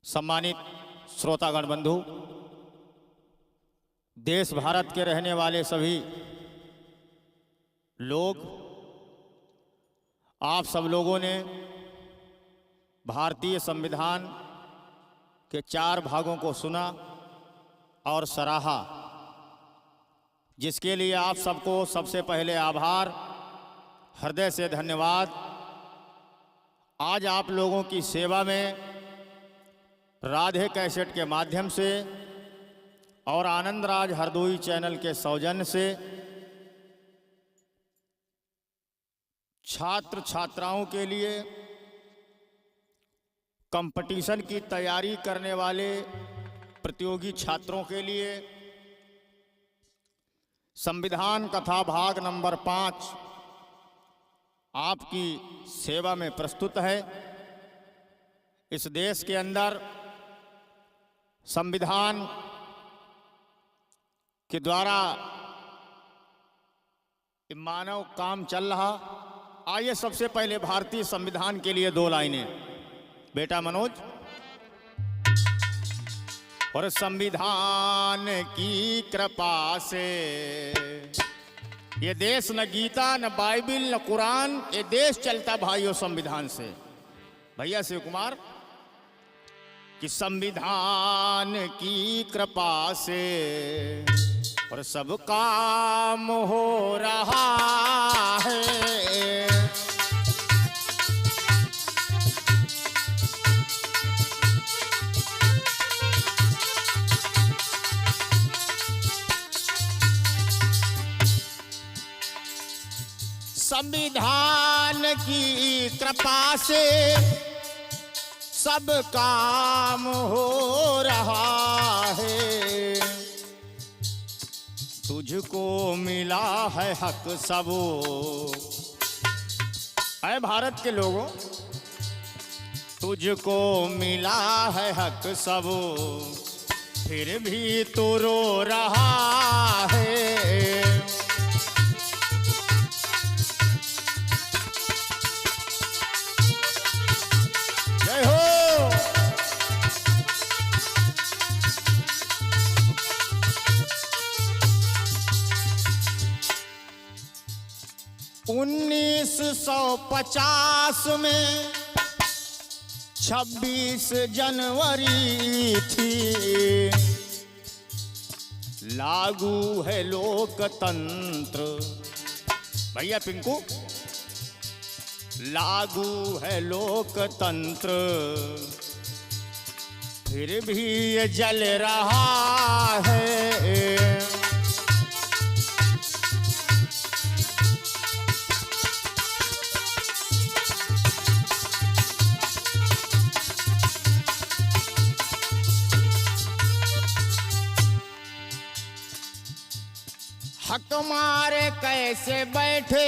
सम्मानित श्रोतागण बंधु, देश भारत के रहने वाले सभी लोग, आप सब लोगों ने भारतीय संविधान के 4 भागों को सुना और सराहा, जिसके लिए आप सबको सबसे पहले आभार, हृदय से धन्यवाद। आज आप लोगों की सेवा में राधे कैसेट के माध्यम से और आनंदराज हरदोई चैनल के सौजन्य से छात्र छात्राओं के लिए कंपटीशन की तैयारी करने वाले प्रतियोगी छात्रों के लिए संविधान कथा भाग नंबर 5 आपकी सेवा में प्रस्तुत है। इस देश के अंदर संविधान के द्वारा मानव काम चल रहा। आइए सबसे पहले भारतीय संविधान के लिए 2 लाइनें, बेटा मनोज। और संविधान की कृपा से ये देश न गीता न बाइबिल न कुरान, ये देश चलता भाइयों संविधान से। भैया शिव कुमार कि संविधान की कृपा से और सब काम हो रहा है। संविधान की कृपा से सब काम हो रहा है। तुझको मिला है हक सबो, ऐ भारत के लोगों, तुझको मिला है हक सबो, फिर भी तू रो रहा है। जय हो। 1950 में 26 जनवरी थी, लागू है लोकतंत्र। भैया पिंकू, लागू है लोकतंत्र, फिर भी ये जल रहा है। हक मारे कैसे बैठे,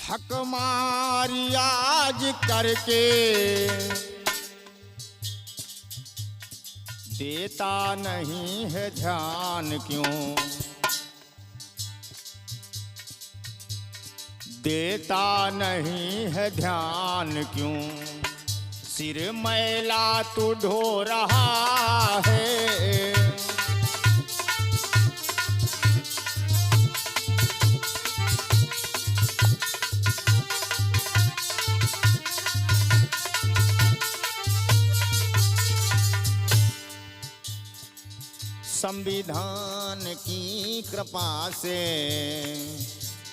हक मारी आज करके, देता नहीं है ध्यान क्यों, देता नहीं है ध्यान क्यों, सिर मैला तू ढो रहा है। संविधान की कृपा से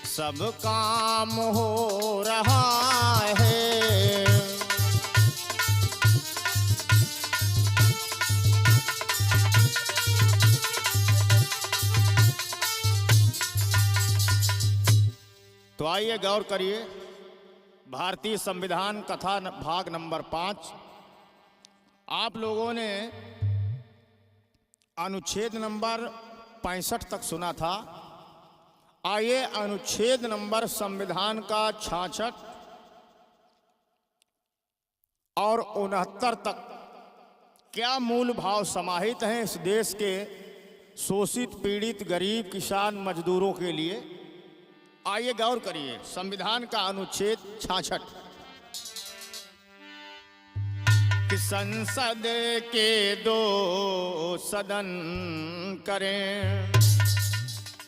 सब काम हो रहा है। तो आइए गौर करिए, भारतीय संविधान कथा भाग नंबर 5 आप लोगों ने अनुच्छेद नंबर 65 तक सुना था। आइए अनुच्छेद नंबर संविधान का 66 और 69 तक क्या मूल भाव समाहित हैं इस देश के शोषित, पीड़ित, गरीब, किसान, मजदूरों के लिए, आइए गौर करिए संविधान का अनुच्छेद 66 कि संसद के 2 सदन करें,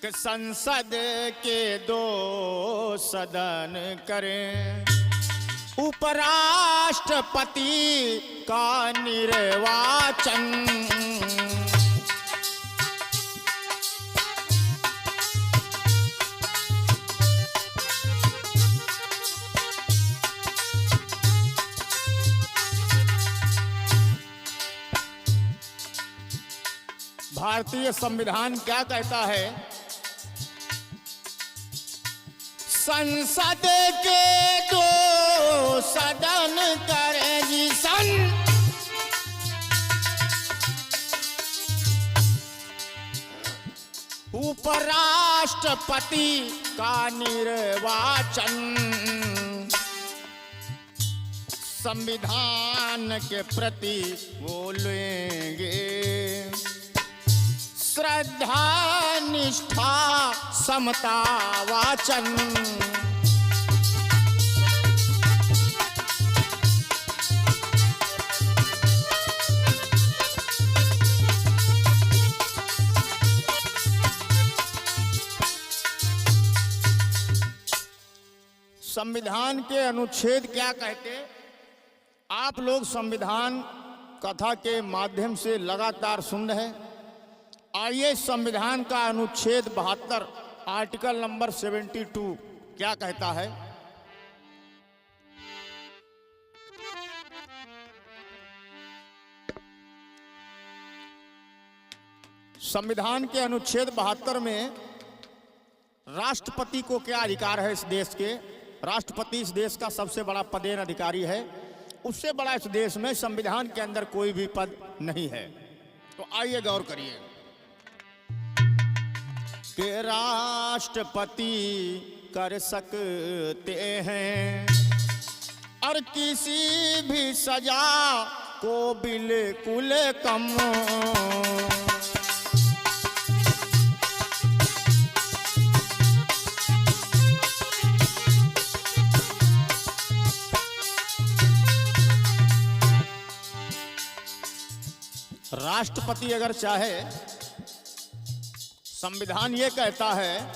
कि संसद के 2 सदन करें, उपराष्ट्रपति का निर्वाचन, भारतीय संविधान क्या कहता है? संसद के 2 सदन करेगी उपराष्ट्रपति का निर्वाचन, संविधान के प्रति वो लेंगे श्रद्धा निष्ठा समता वाचन, संविधान के अनुच्छेद क्या कहते? आप लोग संविधान कथा के माध्यम से लगातार सुन रहे हैं। आइए संविधान का अनुच्छेद 72 आर्टिकल नंबर 72 क्या कहता है? संविधान के अनुच्छेद 72 में राष्ट्रपति को क्या अधिकार है? इस देश के राष्ट्रपति इस देश का सबसे बड़ा पदेन अधिकारी है। उससे बड़ा इस देश में संविधान के अंदर कोई भी पद नहीं है। तो आइए गौर करिए कि राष्ट्रपति कर सकते हैं और किसी भी सजा को बिल्कुल कम, राष्ट्रपति अगर चाहे, संविधान ये कहता है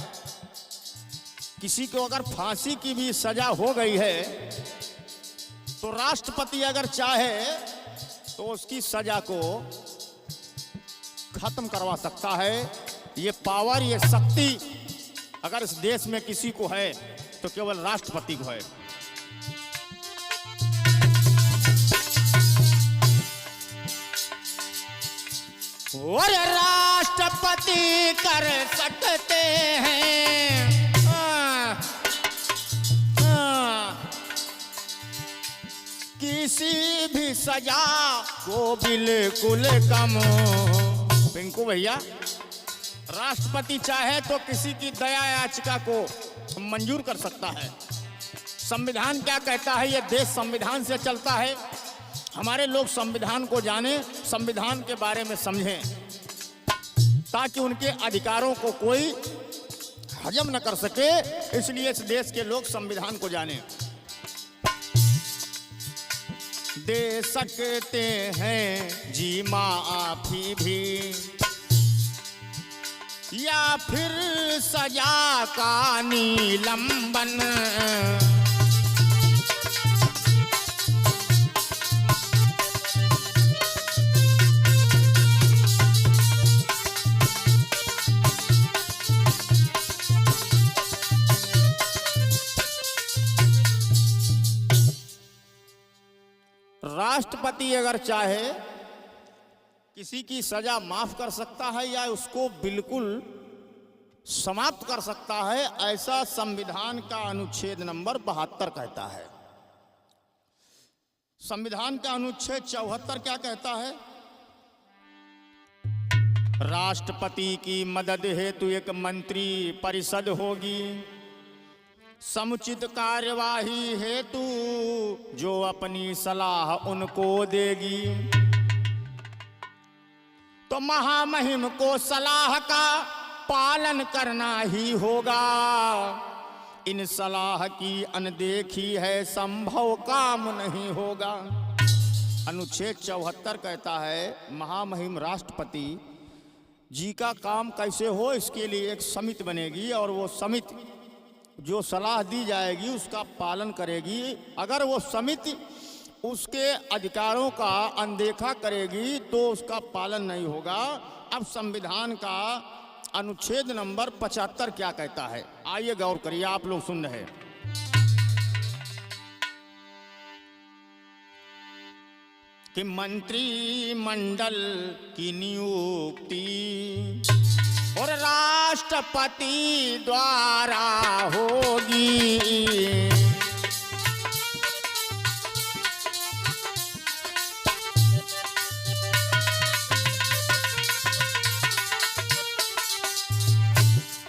किसी को अगर फांसी की भी सजा हो गई है तो राष्ट्रपति अगर चाहे तो उसकी सजा को खत्म करवा सकता है। ये पावर, ये शक्ति अगर इस देश में किसी को है तो केवल राष्ट्रपति को है। और राष्ट्रपति कर सकते हैं किसी भी सजा को बिल्कुल कम। पिंकू भैया, राष्ट्रपति चाहे तो किसी की दया याचिका को मंजूर कर सकता है। संविधान क्या कहता है? ये देश संविधान से चलता है। हमारे लोग संविधान को जाने, संविधान के बारे में समझें ताकि उनके अधिकारों को कोई हजम न कर सके। इसलिए इस देश के लोग संविधान को जाने। दे सकते हैं जी माफी भी या फिर सजा का निलंबन, राष्ट्रपति अगर चाहे किसी की सजा माफ कर सकता है या उसको बिल्कुल समाप्त कर सकता है, ऐसा संविधान का अनुच्छेद नंबर 72 कहता है। संविधान का अनुच्छेद 74 क्या कहता है? राष्ट्रपति की मदद हेतु एक मंत्री परिषद होगी, समुचित कार्यवाही हेतु जो अपनी सलाह उनको देगी। तो महामहिम को सलाह का पालन करना ही होगा। इन सलाह की अनदेखी है, संभव काम नहीं होगा। अनुच्छेद 74 कहता है महामहिम राष्ट्रपति जी का काम कैसे हो, इसके लिए एक समिति बनेगी और वो समिति जो सलाह दी जाएगी उसका पालन करेगी। अगर वो समिति उसके अधिकारों का अनदेखा करेगी तो उसका पालन नहीं होगा। अब संविधान का अनुच्छेद नंबर 75 क्या कहता है, आइए गौर करिए, आप लोग सुन रहे हैं। कि मंत्रिमंडल की नियुक्ति और राष्ट्रपति द्वारा होगी।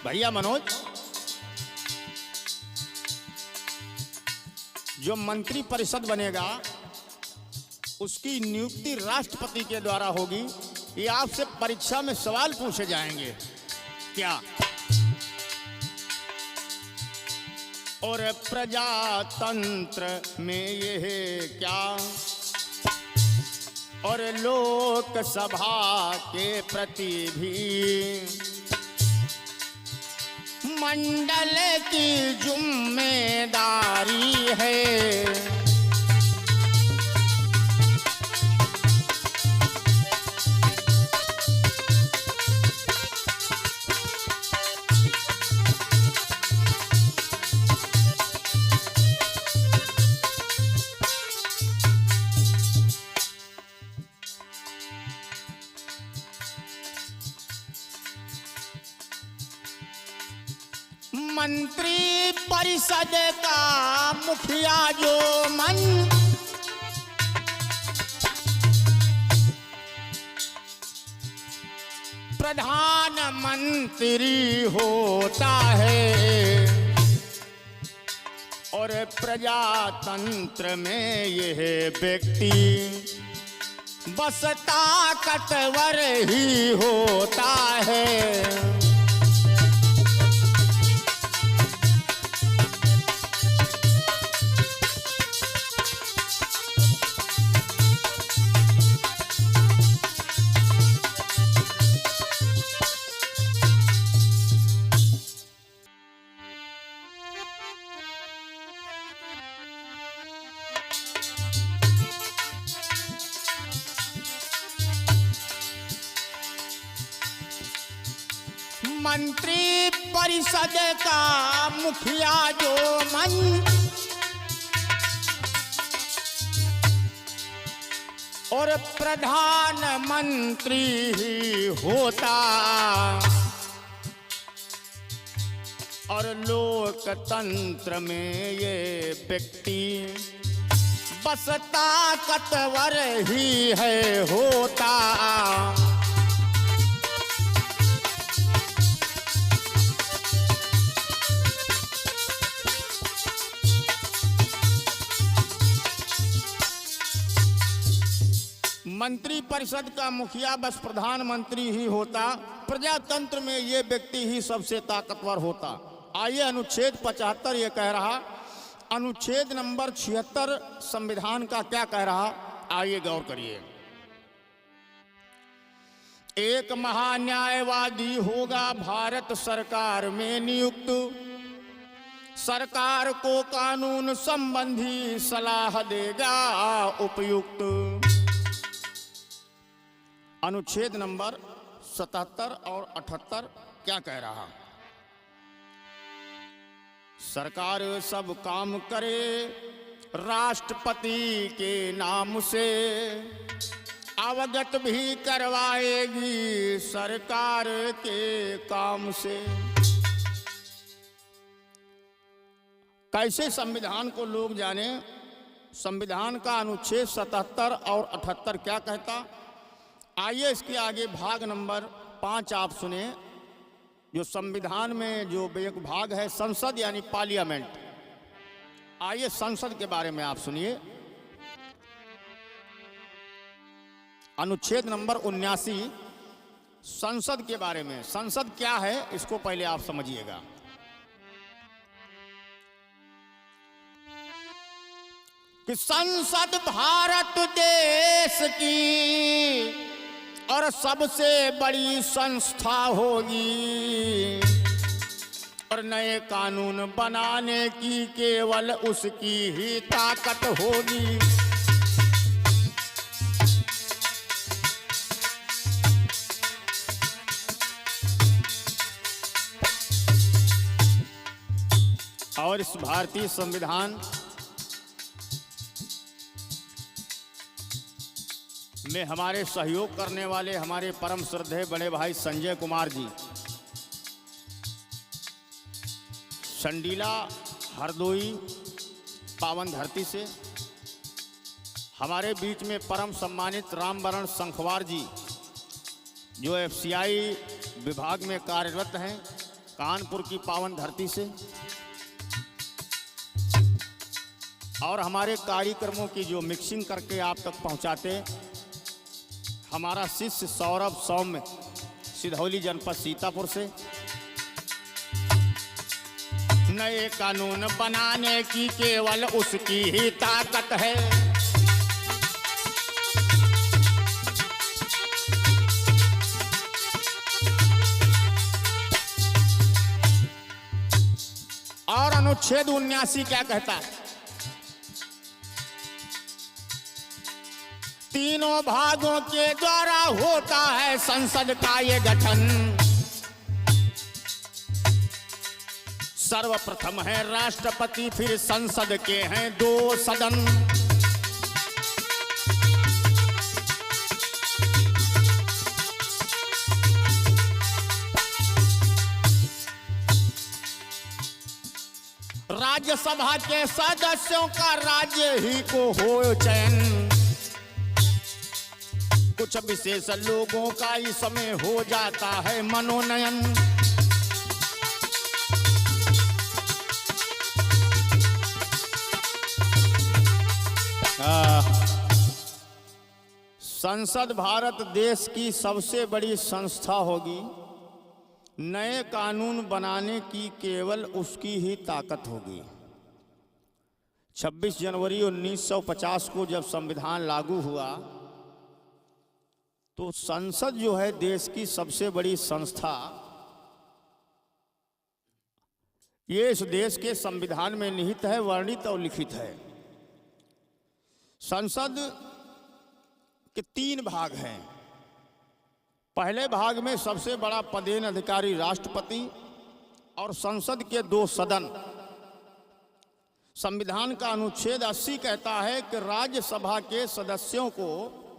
भैया मनोज, जो मंत्री परिषद बनेगा उसकी नियुक्ति राष्ट्रपति के द्वारा होगी। ये आपसे परीक्षा में सवाल पूछे जाएंगे क्या? और प्रजातंत्र में यह क्या, और लोकसभा के प्रति भी मंडल की जिम्मेदारी है। मंत्री परिषद का मुखिया जो प्रधानमंत्री होता है, और प्रजातंत्र में यह व्यक्ति बस ताकतवर ही होता है। मंत्री परिषद का मुखिया जो और प्रधानमंत्री ही होता, और लोकतंत्र में ये व्यक्ति बस ताकतवर ही है होता। मंत्री परिषद का मुखिया बस प्रधानमंत्री ही होता, प्रजातंत्र में ये व्यक्ति ही सबसे ताकतवर होता। आइए अनुच्छेद 75 ये कह रहा, अनुच्छेद नंबर 76 संविधान का क्या कह रहा, आइए गौर करिए। एक महान्यायवादी होगा भारत सरकार में नियुक्त, सरकार को कानून संबंधी सलाह देगा उपयुक्त। अनुच्छेद नंबर 77 और 78 क्या कह रहा, सरकार सब काम करे राष्ट्रपति के नाम से, अवगत भी करवाएगी सरकार के काम से। कैसे संविधान को लोग जाने, संविधान का अनुच्छेद 77 और 78 क्या कहता। आइए इसके आगे भाग नंबर 5 आप सुने, जो संविधान में जो एक भाग है संसद यानी पार्लियामेंट। आइए संसद के बारे में आप सुनिए। अनुच्छेद नंबर 79 संसद के बारे में। संसद क्या है इसको पहले आप समझिएगा। कि संसद भारत देश की और सबसे बड़ी संस्था होगी और नए कानून बनाने की केवल उसकी ही ताकत होगी। और इस भारतीय संविधान में हमारे सहयोग करने वाले हमारे परम श्रद्धेय बड़े भाई संजय कुमार जी, संडीला हरदोई पावन धरती से, हमारे बीच में परम सम्मानित रामवरण संखवार जी जो एफसीआई विभाग में कार्यरत हैं कानपुर की पावन धरती से, और हमारे कार्यक्रमों की जो मिक्सिंग करके आप तक पहुंचाते हमारा शिष्य सौरभ सौम्य सिधौली जनपद सीतापुर से। नए कानून बनाने की केवल उसकी ही ताकत है। और अनुच्छेद 79 क्या कहता है? तीनों भागों के द्वारा होता है संसद का ये गठन। सर्वप्रथम है राष्ट्रपति, फिर संसद के हैं 2 सदन। राज्यसभा के सदस्यों का राज्य ही को हो चयन। कुछ विशेष लोगों का इसमें हो जाता है मनोनयन। संसद भारत देश की सबसे बड़ी संस्था होगी। नए कानून बनाने की केवल उसकी ही ताकत होगी। 26 जनवरी 1950 को जब संविधान लागू हुआ तो संसद जो है देश की सबसे बड़ी संस्था, ये इस देश के संविधान में निहित है, वर्णित और लिखित है। संसद के 3 भाग हैं। पहले भाग में सबसे बड़ा पदेन अधिकारी राष्ट्रपति और संसद के 2 सदन। संविधान का अनुच्छेद 80 कहता है कि राज्यसभा के सदस्यों को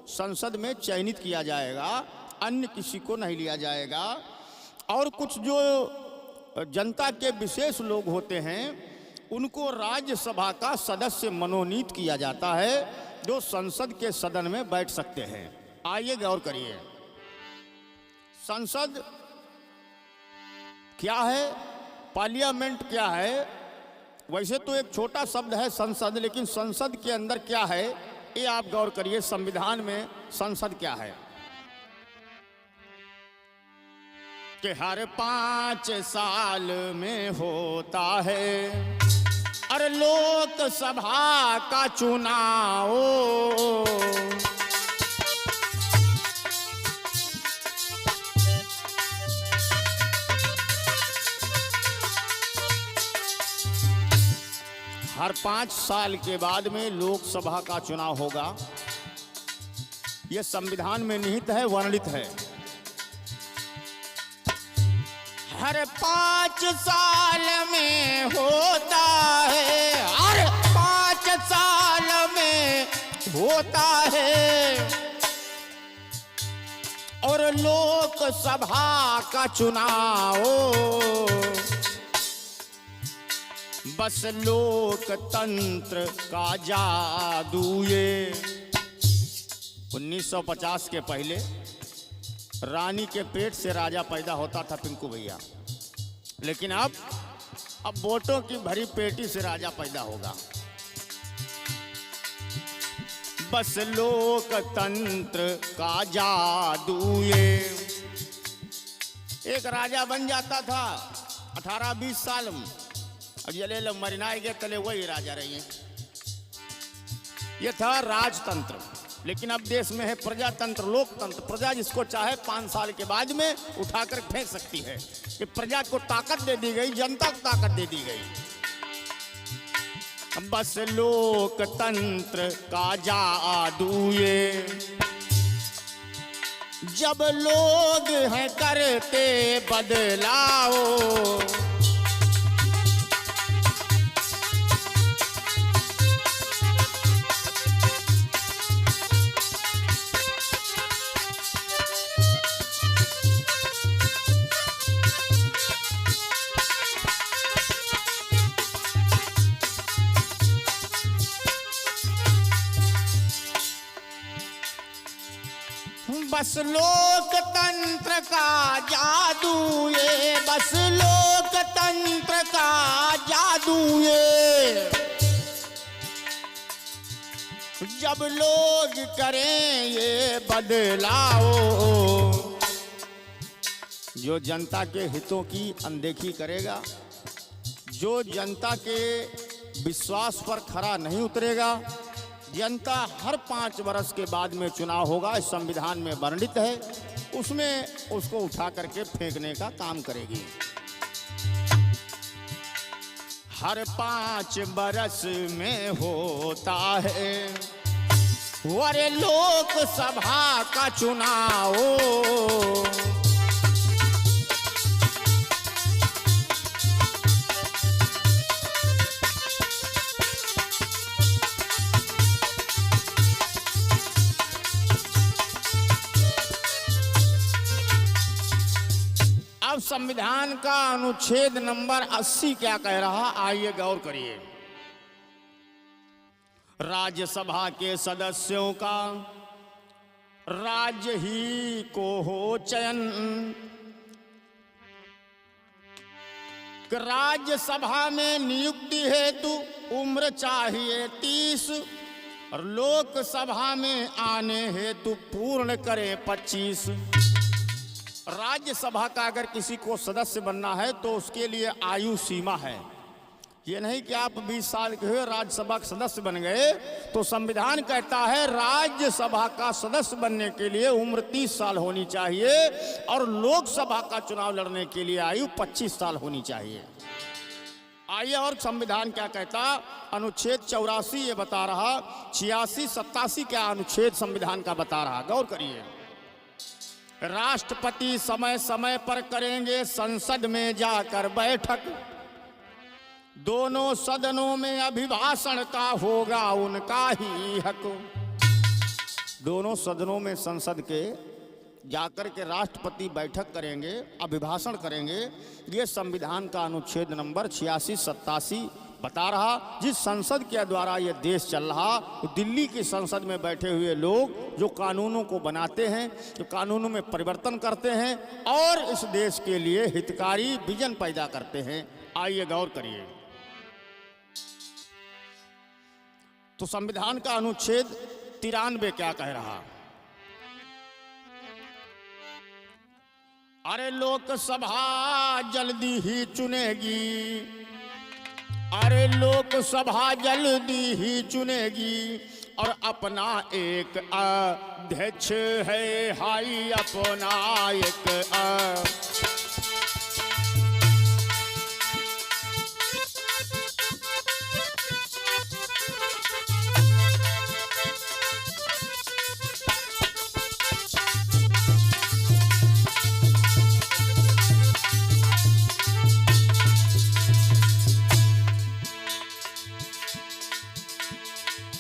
संसद में चयनित किया जाएगा, अन्य किसी को नहीं लिया जाएगा। और कुछ जो जनता के विशेष लोग होते हैं उनको राज्यसभा का सदस्य मनोनीत किया जाता है जो संसद के सदन में बैठ सकते हैं। आइए गौर करिए, संसद क्या है, पार्लियामेंट क्या है। वैसे तो एक छोटा शब्द है संसद, लेकिन संसद के अंदर क्या है ये आप गौर करिए। संविधान में संसद क्या है कि हर 5 साल में होता है अरे लोकसभा का चुनाव। हर 5 साल के बाद में लोकसभा का चुनाव होगा। यह संविधान में निहित है, वर्णित है। हर 5 साल में होता है, हर 5 साल में होता है और लोकसभा का चुनाव। बस लोकतंत्र का जादू ये। 1950 के पहले रानी के पेट से राजा पैदा होता था पिंकू भैया, लेकिन अब वोटों की भरी पेटी से राजा पैदा होगा। बस लोकतंत्र का जादू ये। एक राजा बन जाता था 18-20 साल में, अब जले मरनाए गए तले वही राजा रही हैं। ये था राजतंत्र, लेकिन अब देश में है प्रजातंत्र, लोकतंत्र। प्रजा जिसको चाहे 5 साल के बाद में उठाकर फेंक सकती है। कि प्रजा को ताकत दे दी गई, जनता को ताकत दे दी गई। बस लोकतंत्र का जादू ये, जब लोग हैं करते बदलाव, बस लोकतंत्र का जादू ये, बस लोकतंत्र का जादू ये, जब लोग करें ये बदलाव। जो जनता के हितों की अनदेखी करेगा, जो जनता के विश्वास पर खरा नहीं उतरेगा, जनता हर 5 वर्ष के बाद में चुनाव होगा, इस संविधान में वर्णित है, उसमें उसको उठा करके फेंकने का काम करेगी। हर 5 वर्ष में होता है अरे लोकसभा का चुनाव। अब संविधान का अनुच्छेद नंबर 80 क्या कह रहा, आइए गौर करिए। राज्यसभा के सदस्यों का राज्य ही को हो चयन। राज्यसभा में नियुक्ति हेतु उम्र चाहिए 30 और लोकसभा में आने हेतु पूर्ण करे 25। राज्यसभा का अगर किसी को सदस्य बनना है तो उसके लिए आयु सीमा है। ये नहीं कि आप 20 साल के हुए राज्यसभा के सदस्य बन गए, तो संविधान कहता है राज्यसभा का सदस्य बनने के लिए उम्र 30 साल होनी चाहिए और लोकसभा का चुनाव लड़ने के लिए आयु 25 साल होनी चाहिए। आइए और संविधान क्या कहता, अनुच्छेद 84 ये बता रहा, 86, 87 क्या अनुच्छेद संविधान का बता रहा, गौर करिए। राष्ट्रपति समय समय पर करेंगे संसद में जाकर बैठक, दोनों सदनों में अभिभाषण का होगा उनका ही हक। दोनों सदनों में संसद के जाकर के राष्ट्रपति बैठक करेंगे, अभिभाषण करेंगे। ये संविधान का अनुच्छेद नंबर 86, 87 बता रहा। जिस संसद के द्वारा ये देश चल रहा, तो दिल्ली की संसद में बैठे हुए लोग जो कानूनों को बनाते हैं, जो कानूनों में परिवर्तन करते हैं और इस देश के लिए हितकारी विजन पैदा करते हैं। आइए गौर करिए। तो संविधान का अनुच्छेद 93 क्या कह रहा, अरे लोकसभा जल्दी ही चुनेगी, अरे लोकसभा जल्दी ही चुनेगी और अपना एक अध्यक्ष है हाई, अपना एक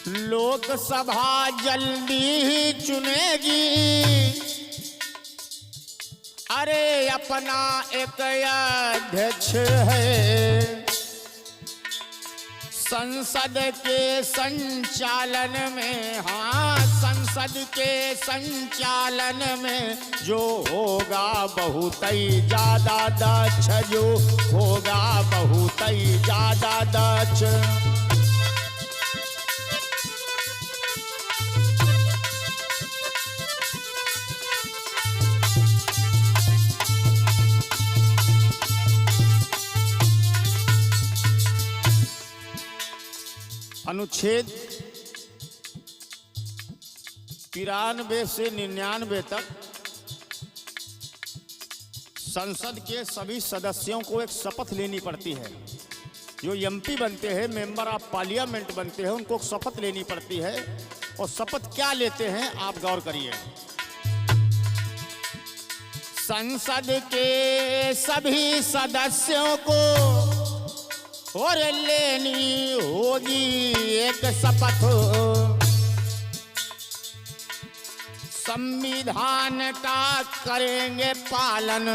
लोकसभा जल्दी ही चुनेगी, अरे अपना एक अध्यक्ष है। संसद के संचालन में, हाँ संसद के संचालन में जो होगा बहुत ही ज्यादा दक्ष, जो होगा बहुत ही ज्यादा दक्ष। अनुच्छेद 93 से 99 तक संसद के सभी सदस्यों को एक शपथ लेनी पड़ती है। जो एमपी बनते हैं, मेंबर ऑफ पार्लियामेंट बनते हैं, उनको शपथ लेनी पड़ती है। और शपथ क्या लेते हैं आप गौर करिए। संसद के सभी सदस्यों को और लेनी होगी एक शपथ, संविधान का करेंगे पालन।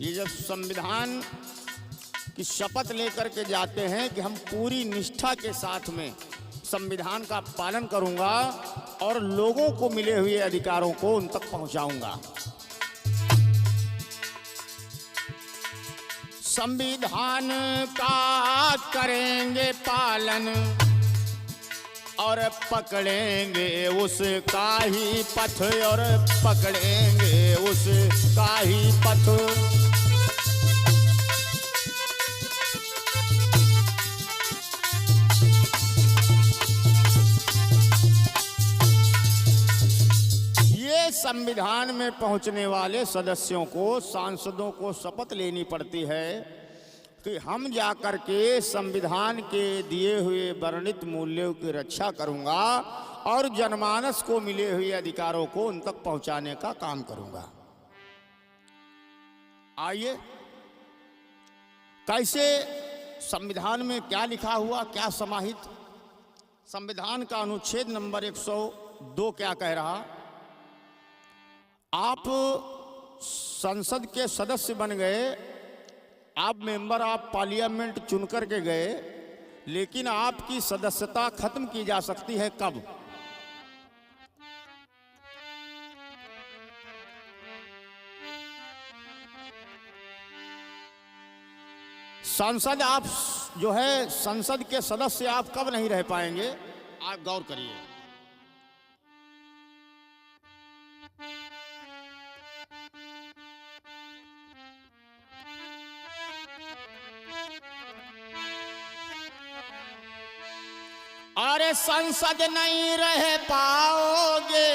ये जब संविधान की शपथ लेकर के जाते हैं कि हम पूरी निष्ठा के साथ में संविधान का पालन करूंगा और लोगों को मिले हुए अधिकारों को उन तक पहुंचाऊंगा। संविधान का करेंगे पालन और पकड़ेंगे उसका ही पथ, और पकड़ेंगे उसका ही पथ। ये संविधान में पहुंचने वाले सदस्यों को, सांसदों को शपथ लेनी पड़ती है कि हम जाकर के संविधान के दिए हुए वर्णित मूल्यों की रक्षा करूंगा और जनमानस को मिले हुए अधिकारों को उन तक पहुंचाने का काम करूंगा। आइए, कैसे संविधान में क्या लिखा हुआ, क्या समाहित। संविधान का अनुच्छेद नंबर 102 क्या कह रहा। आप संसद के सदस्य बन गए, आप मेंबर ऑफ पार्लियामेंट चुन कर के गए, लेकिन आपकी सदस्यता खत्म की जा सकती है कब। संसद आप जो है, संसद के सदस्य आप कब नहीं रह पाएंगे, आप गौर करिए। अरे संसद नहीं रह पाओगे,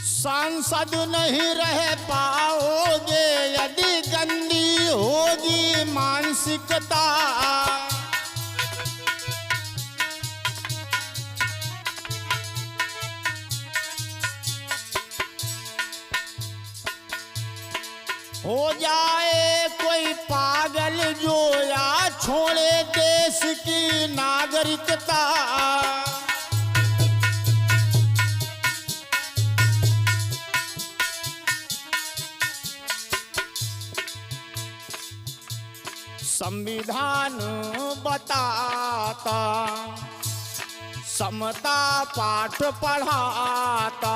सांसद नहीं रह पाओगे यदि गंदी होगी मानसिकता। हो जाए कोई पागल जो या छोड़े देश की नागरिकता। संविधान बताता, समता पाठ पढ़ाता,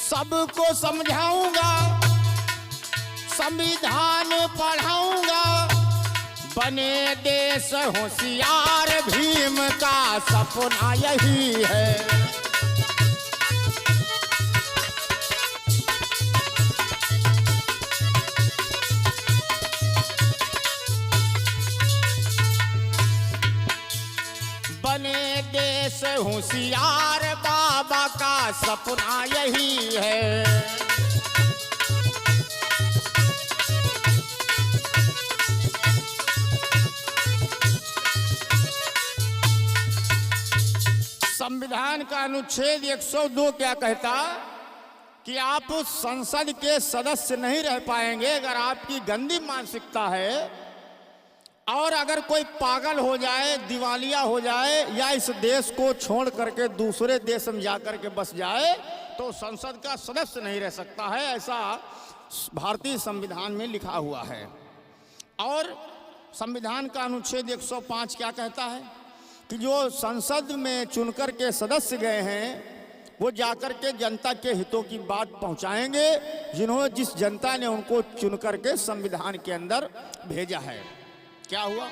सबको समझाऊंगा, संविधान पढ़ाऊंगा, बने देश होशियार भीम का सपना यही है। बने देश होशियार बाबा का सपना यही है। संविधान का अनुच्छेद 102 क्या कहता कि आप संसद के सदस्य नहीं रह पाएंगे अगर आपकी गंदी मानसिकता है, और अगर कोई पागल हो जाए, दिवालिया हो जाए, या इस देश को छोड़ करके दूसरे देश में जाकर के बस जाए, तो संसद का सदस्य नहीं रह सकता है। ऐसा भारतीय संविधान में लिखा हुआ है। और संविधान का अनुच्छेद 105 क्या कहता है कि जो संसद में चुनकर के सदस्य गए हैं वो जाकर के जनता के हितों की बात पहुंचाएंगे, जिस जनता ने उनको चुनकर के संविधान के अंदर भेजा है। क्या हुआ?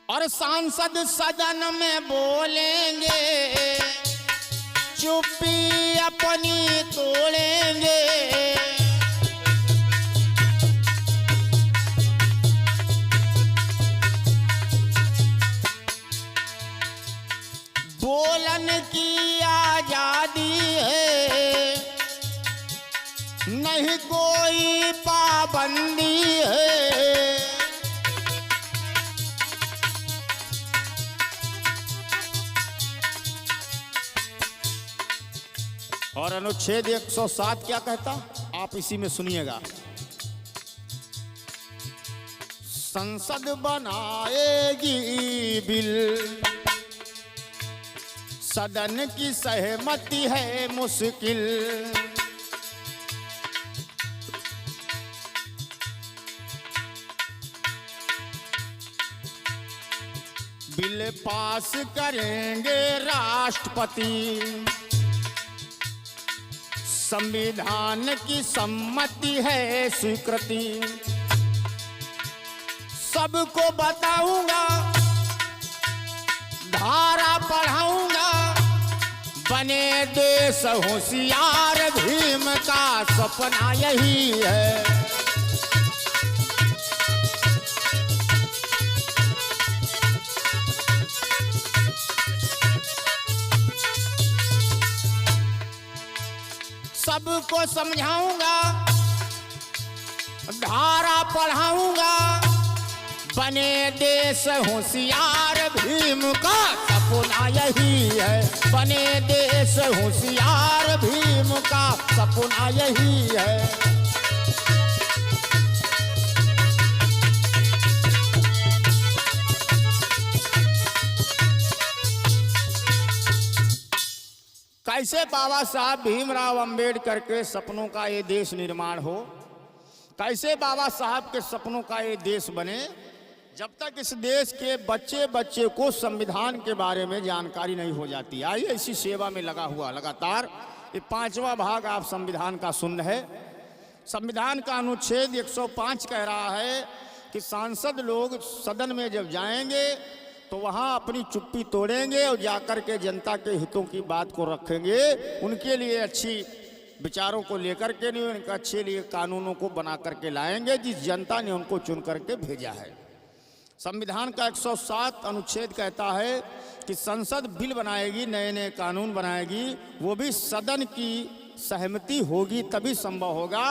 और सांसद सदन में बोलेंगे, चुप्पी अपनी तोड़ेंगे, नहीं कोई पाबंदी है। और अनुच्छेद 107 क्या कहता, आप इसी में सुनिएगा। संसद बनाएगी बिल, सदन की सहमति है मुश्किल। बिल पास करेंगे राष्ट्रपति, संविधान की सम्मति है स्वीकृति। सबको बताऊंगा, धारा पढ़ाऊंगा, बने देश होशियार, भीम का सपना यही है। सबको समझाऊंगा, धारा पढ़ाऊंगा, बने देश होशियार, भीम का सपना यही है। बने देश होशियार, भीम का सपना यही है। कैसे बाबा साहब भीमराव अंबेडकर के सपनों का ये देश निर्माण हो, कैसे बाबा साहब के सपनों का ये देश बने, जब तक इस देश के बच्चे बच्चे को संविधान के बारे में जानकारी नहीं हो जाती। आइए इसी सेवा में लगा हुआ लगातार ये 5वां भाग आप संविधान का सुन रहे। संविधान का अनुच्छेद 105 कह रहा है कि सांसद लोग सदन में जब जाएंगे तो वहाँ अपनी चुप्पी तोड़ेंगे और जाकर के जनता के हितों की बात को रखेंगे। उनके लिए अच्छी विचारों को लेकर के नहीं, उनके अच्छे लिए कानूनों को बना करके लाएंगे जिस जनता ने उनको चुन करके भेजा है। संविधान का 107 अनुच्छेद कहता है कि संसद बिल बनाएगी, नए नए कानून बनाएगी, वो भी सदन की सहमति होगी तभी संभव होगा।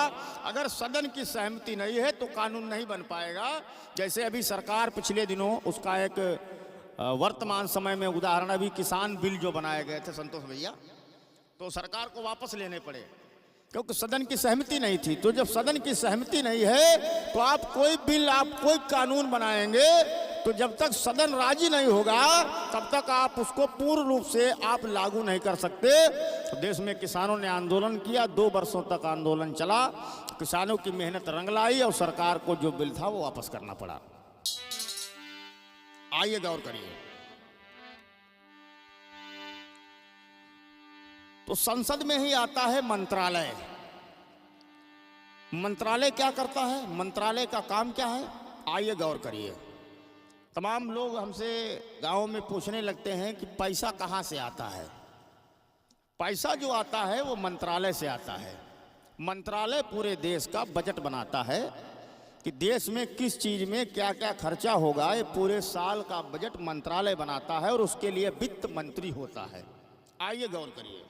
अगर सदन की सहमति नहीं है तो कानून नहीं बन पाएगा। जैसे अभी सरकार पिछले दिनों उसका एक वर्तमान समय में उदाहरण, अभी किसान बिल जो बनाए गए थे संतोष भैया, तो सरकार को वापस लेने पड़े क्योंकि सदन की सहमति नहीं थी। तो जब सदन की सहमति नहीं है तो आप कोई बिल, आप कोई कानून बनाएंगे तो जब तक सदन राजी नहीं होगा तब तक आप उसको पूर्ण रूप से आप लागू नहीं कर सकते। तो देश में किसानों ने आंदोलन किया, 2 वर्षों तक आंदोलन चला, किसानों की मेहनत रंग लाई और सरकार को जो बिल था वो वापस करना पड़ा। आइए गौर करिए। तो संसद में ही आता है मंत्रालय। मंत्रालय क्या करता है, मंत्रालय का काम क्या है, आइए गौर करिए। तमाम लोग हमसे गांव में पूछने लगते हैं कि पैसा कहाँ से आता है। पैसा जो आता है वो मंत्रालय से आता है। मंत्रालय पूरे देश का बजट बनाता है कि देश में किस चीज में क्या क्या खर्चा होगा, ये पूरे साल का बजट मंत्रालय बनाता है और उसके लिए वित्त मंत्री होता है। आइए गौर करिए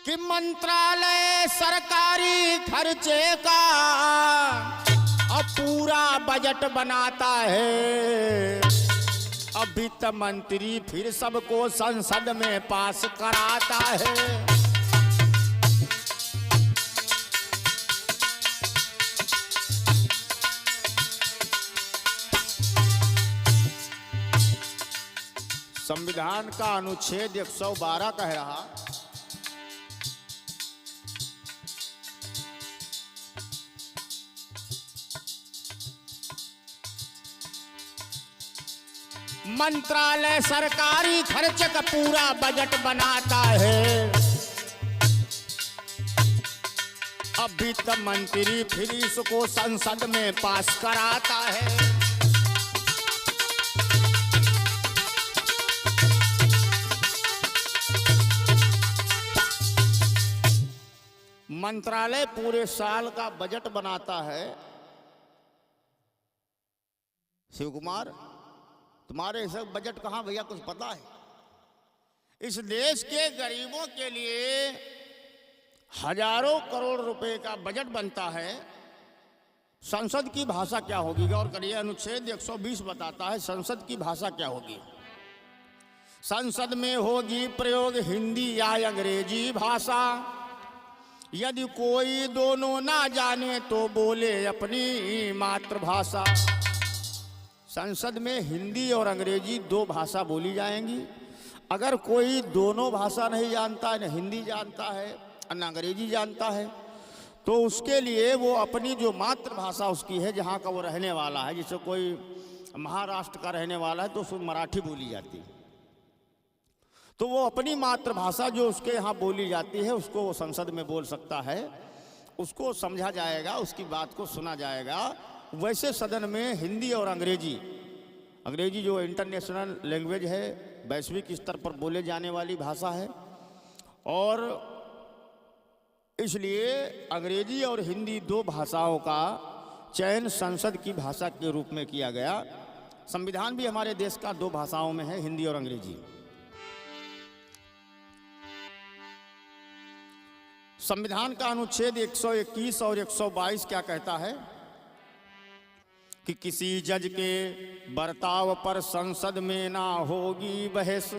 कि मंत्रालय सरकारी खर्चे का अब पूरा बजट बनाता है। अब वित्त मंत्री फिर सबको संसद में पास कराता है। संविधान का अनुच्छेद 112 कह रहा मंत्रालय सरकारी खर्च का पूरा बजट बनाता है। अब वित्त मंत्री फिर इसको संसद में पास कराता है। मंत्रालय पूरे साल का बजट बनाता है। शिव कुमार, तुम्हारे सब बजट कहाँ भैया, कुछ पता है? इस देश के गरीबों के लिए हजारों करोड़ रुपए का बजट बनता है, संसद की भाषा क्या होगी? गौर करिए, अनुच्छेद 120 बताता है संसद की भाषा क्या होगी। संसद में होगी प्रयोग हिंदी या अंग्रेजी भाषा, यदि कोई दोनों ना जाने तो बोले अपनी मातृभाषा। संसद में हिंदी और अंग्रेजी दो भाषा बोली जाएंगी। अगर कोई दोनों भाषा नहीं जानता है, न हिंदी जानता है न अंग्रेजी जानता है, तो उसके लिए वो अपनी जो मातृभाषा उसकी है, जहाँ का वो रहने वाला है, जैसे कोई महाराष्ट्र का रहने वाला है तो उसको मराठी बोली जाती है, तो वो अपनी मातृभाषा जो उसके यहाँ बोली जाती है उसको वो संसद में बोल सकता है, उसको समझा जाएगा, उसकी बात को सुना जाएगा। वैसे सदन में हिंदी और अंग्रेजी जो इंटरनेशनल लैंग्वेज है, वैश्विक स्तर पर बोले जाने वाली भाषा है, और इसलिए अंग्रेजी और हिंदी दो भाषाओं का चयन संसद की भाषा के रूप में किया गया। संविधान भी हमारे देश का दो भाषाओं में है, हिंदी और अंग्रेजी। संविधान का अनुच्छेद 121 और 122 क्या कहता है कि किसी जज के बर्ताव पर संसद में ना होगी बहस,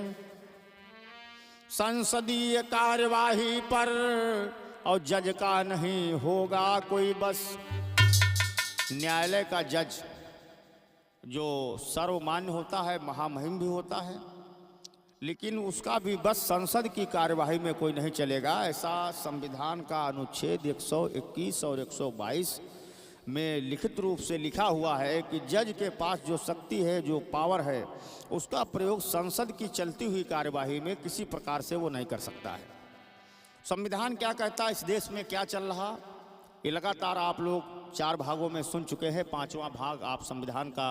संसदीय कार्यवाही पर और जज का नहीं होगा कोई बस। न्यायालय का जज जो सर्वमान्य होता है, महामहिम भी होता है, लेकिन उसका भी बस संसद की कार्यवाही में कोई नहीं चलेगा। ऐसा संविधान का अनुच्छेद 121 और 122 में लिखित रूप से लिखा हुआ है कि जज के पास जो शक्ति है, जो पावर है, उसका प्रयोग संसद की चलती हुई कार्यवाही में किसी प्रकार से वो नहीं कर सकता है। संविधान क्या कहता है, इस देश में क्या चल रहा, ये लगातार आप लोग 4 भागों में सुन चुके हैं। 5वां भाग आप संविधान का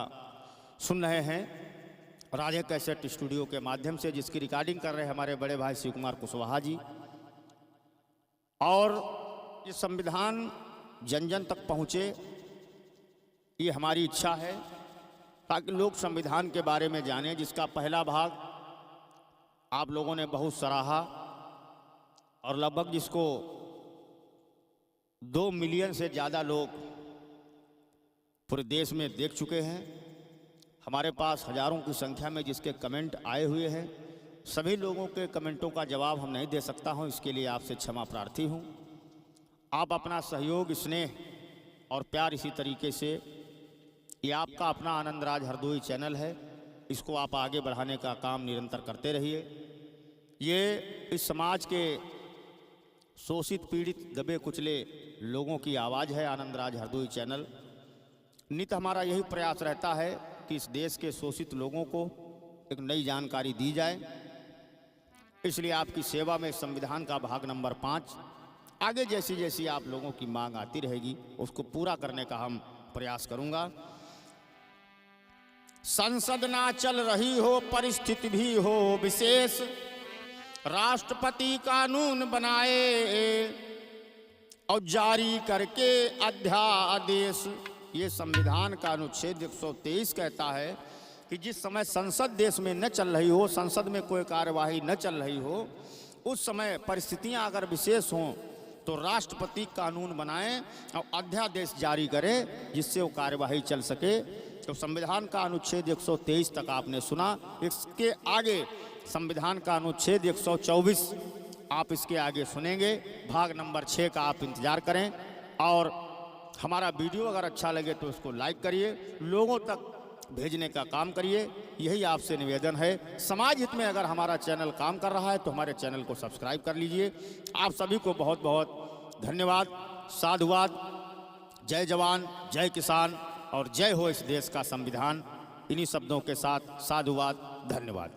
सुन रहे हैं राधे कैसेट स्टूडियो के माध्यम से, जिसकी रिकॉर्डिंग कर रहे हैं हमारे बड़े भाई शिव कुमार कुशवाहा जी। और ये संविधान जन जन तक पहुँचे, ये हमारी इच्छा है, ताकि लोग संविधान के बारे में जानें, जिसका पहला भाग आप लोगों ने बहुत सराहा और लगभग जिसको 2 मिलियन से ज़्यादा लोग पूरे देश में देख चुके हैं। हमारे पास हजारों की संख्या में जिसके कमेंट आए हुए हैं, सभी लोगों के कमेंटों का जवाब हम नहीं दे सकता हूं, इसके लिए आपसे क्षमा प्रार्थी हूं। आप अपना सहयोग, स्नेह और प्यार इसी तरीके से, ये आपका अपना आनंदराज हरदोई चैनल है, इसको आप आगे बढ़ाने का काम निरंतर करते रहिए। ये इस समाज के शोषित, पीड़ित, दबे कुचले लोगों की आवाज़ है आनंदराज हरदोई चैनल। नित हमारा यही प्रयास रहता है कि इस देश के शोषित लोगों को एक नई जानकारी दी जाए। इसलिए आपकी सेवा में संविधान का भाग नंबर 5 आगे जैसी जैसी आप लोगों की मांग आती रहेगी, उसको पूरा करने का हम प्रयास करूंगा। संसद ना चल रही हो, परिस्थिति भी हो विशेष, राष्ट्रपति कानून बनाए और जारी करके अध्यादेश। ये संविधान का अनुच्छेद 123 कहता है कि जिस समय संसद देश में न चल रही हो, संसद में कोई कार्यवाही न चल रही हो, उस समय परिस्थितियां अगर विशेष हों तो राष्ट्रपति कानून बनाएं और अध्यादेश जारी करें, जिससे वो कार्यवाही चल सके। तो संविधान का अनुच्छेद 123 तक आपने सुना। इसके आगे संविधान का अनुच्छेद 124 आप इसके आगे सुनेंगे। भाग नंबर 6 का आप इंतजार करें, और हमारा वीडियो अगर अच्छा लगे तो उसको लाइक करिए, लोगों तक भेजने का काम करिए, यही आपसे निवेदन है। समाज हित में अगर हमारा चैनल काम कर रहा है तो हमारे चैनल को सब्सक्राइब कर लीजिए। आप सभी को बहुत बहुत धन्यवाद, साधुवाद। जय जवान, जय किसान और जय हो इस देश का संविधान। इन्हीं शब्दों के साथ साधुवाद, धन्यवाद।